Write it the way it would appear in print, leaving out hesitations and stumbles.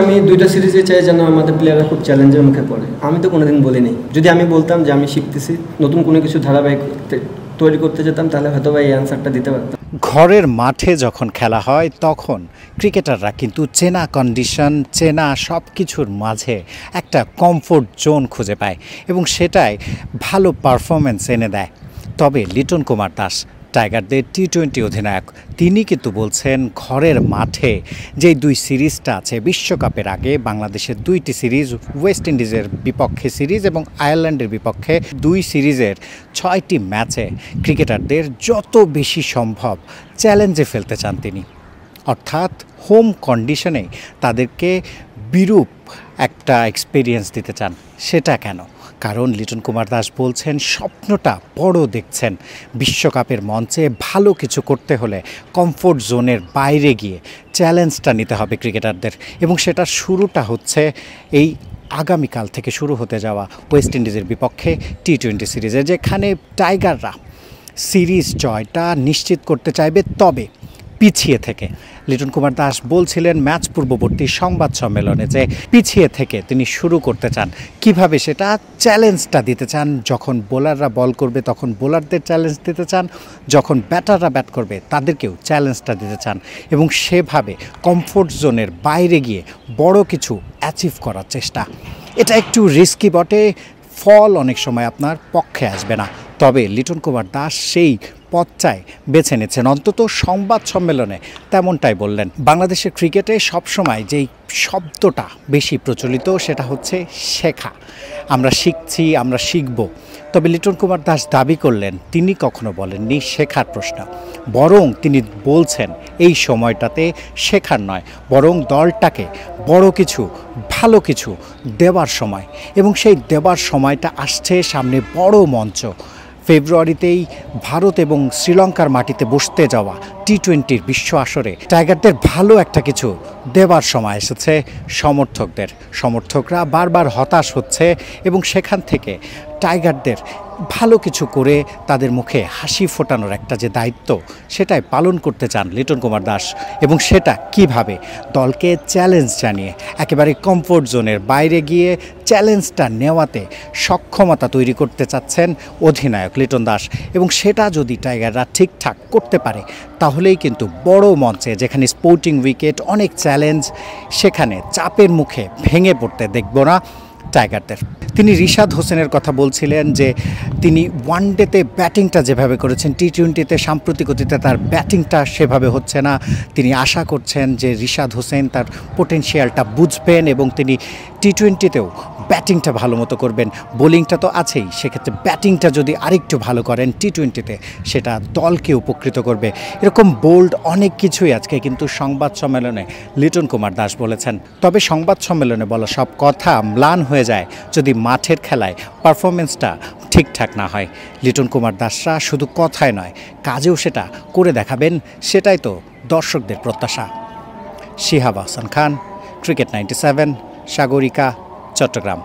আমি দুইটা সিরিজে চাই যেন আমাদের প্লেয়াররা খুব চ্যালেঞ্জের মুখে পড়ে। আমি তো কোনোদিন বলিনি। যদি আমি বলতাম যে আমি শিখতেছি, নতুন কোনো কিছু ধারাবাহিক তৈরি করতে যেতাম, তাহলে হয়তো এই অ্যান্সারটা দিতে পারতাম। ঘরের মাঠে যখন খেলা হয় তখন ক্রিকেটাররা কিন্তু চেনা কন্ডিশন, চেনা সব কিছুর মাঝে একটা কমফোর্ট জোন খুঁজে পায় এবং সেটাই ভালো পারফরমেন্স এনে দেয়। তবে লিটন কুমার দাস, টাইগারদের টি-20 অধিনায়ক, তিনি কিন্তু বলছেন ঘরের মাঠে যেই দুই সিরিজটা আছে বিশ্বকাপের আগে, বাংলাদেশের দুইটি সিরিজ, ওয়েস্ট ইন্ডিজের বিপক্ষে সিরিজ এবং আয়ারল্যান্ডের বিপক্ষে দুই সিরিজের 6টি ম্যাচে ক্রিকেটারদের যত বেশি সম্ভব চ্যালেঞ্জে ফেলতে চান তিনি। অর্থাৎ হোম কন্ডিশনে তাদেরকে বিরূপ একটা এক্সপিরিয়েন্স দিতে চান। সেটা কেন? কারণ লিটন কুমার দাস বলছেন স্বপ্নটা বড় দেখছেন। বিশ্বকাপের মঞ্চে ভালো কিছু করতে হলে কমফোর্ট জোনের বাইরে গিয়ে চ্যালেঞ্জটা নিতে হবে ক্রিকেটারদের, এবং সেটার শুরুটা হচ্ছে এই আগামীকাল থেকে শুরু হতে যাওয়া ওয়েস্ট ইন্ডিজের বিপক্ষে টি-20 সিরিজে, যেখানে টাইগাররা সিরিজ জয়টা নিশ্চিত করতে চাইবে, তবে পিছিয়ে থেকে। লিটন কুমার দাস বলছিলেন ম্যাচ পূর্ববর্তী সংবাদ সম্মেলনে যে পিছিয়ে থেকে তিনি শুরু করতে চান। কিভাবে সেটা চ্যালেঞ্জটা দিতে চান, যখন বোলাররা বল করবে তখন বোলারদের চ্যালেঞ্জ দিতে চান, যখন ব্যাটাররা ব্যাট করবে তাদেরকেও চ্যালেঞ্জটা দিতে চান, এবং সেভাবে কমফোর্ট জোনের বাইরে গিয়ে বড় কিছু অ্যাচিভ করার চেষ্টা। এটা একটু রিস্কি বটে, ফল অনেক সময় আপনার পক্ষে আসবে না, তবে লিটন কুমার দাস সেই পথটাই বেছে নিয়েছেন। অন্তত সংবাদ সম্মেলনে তেমনটাই বললেন। বাংলাদেশের ক্রিকেটে সবসময় যেই শব্দটা বেশি প্রচলিত সেটা হচ্ছে শেখা। আমরা শিখছি, আমরা শিখব। তবে লিটন কুমার দাস দাবি করলেন তিনি কখনো বলেননি শেখার প্রশ্ন, বরং তিনি বলছেন এই সময়টাতে শেখার নয়, বরং দলটাকে বড় কিছু, ভালো কিছু দেওয়ার সময়, এবং সেই দেওয়ার সময়টা আসছে সামনে বড় মঞ্চ। ফেব্রুয়ারিতেই ভারত এবং শ্রীলঙ্কার মাটিতে বসতে যাওয়া টি-20 বিশ্ব আসরে টাইগারদের ভালো একটা কিছু দেওয়ার সময় এসেছে সমর্থকদের। সমর্থকরা বারবার হতাশ হচ্ছে এবং সেখান থেকে টাইগারদের ভালো কিছু করে তাদের মুখে হাসি ফোটানোর একটা যে দায়িত্ব, সেটাই পালন করতে চান লিটন কুমার দাস, এবং সেটা কিভাবে দলকে চ্যালেঞ্জ জানিয়ে একেবারে কমফোর্ট জোনের বাইরে গিয়ে চ্যালেঞ্জটা নেওয়াতে সক্ষমতা তৈরি করতে চাচ্ছেন অধিনায়ক লিটন দাস। এবং সেটা যদি টাইগাররা ঠিকঠাক করতে পারে তাহলেই কিন্তু বড় মঞ্চে, যেখানে স্পোর্টিং উইকেট, অনেক চ্যালেঞ্জ, সেখানে চাপের মুখে ভেঙে পড়তে দেখব না টাইগারদের। তিনি রিশাদ হোসেনের কথা বলছিলেন যে তিনি ওয়ানডেতে ব্যাটিংটা যেভাবে করেছেন, টি-20তে সাম্প্রতিক অতীতে তার ব্যাটিংটা সেভাবে হচ্ছে না। তিনি আশা করছেন যে রিশাদ হোসেন তার পোটেনশিয়ালটা বুঝবেন এবং তিনি টি-20তেও ব্যাটিংটা ভালো মতো করবেন। বোলিংটা তো আছেই, সেক্ষেত্রে ব্যাটিংটা যদি আরেকটু ভালো করেন টি-20তে, সেটা দলকে উপকৃত করবে। এরকম বোল্ড অনেক কিছুই আজকে কিন্তু সংবাদ সম্মেলনে লিটন কুমার দাস বলেছেন। তবে সংবাদ সম্মেলনে বলা সব কথা ম্লান হয়ে যায় যদি মাঠের খেলায় পারফরমেন্সটা ঠিকঠাক না হয়। লিটন কুমার দাসরা শুধু কথায় নয়, কাজেও সেটা করে দেখাবেন, সেটাই তো দর্শকদের প্রত্যাশা। শিহাব আহসান খান, ক্রিকেট 97, সাগরিকা, চট্টগ্রাম।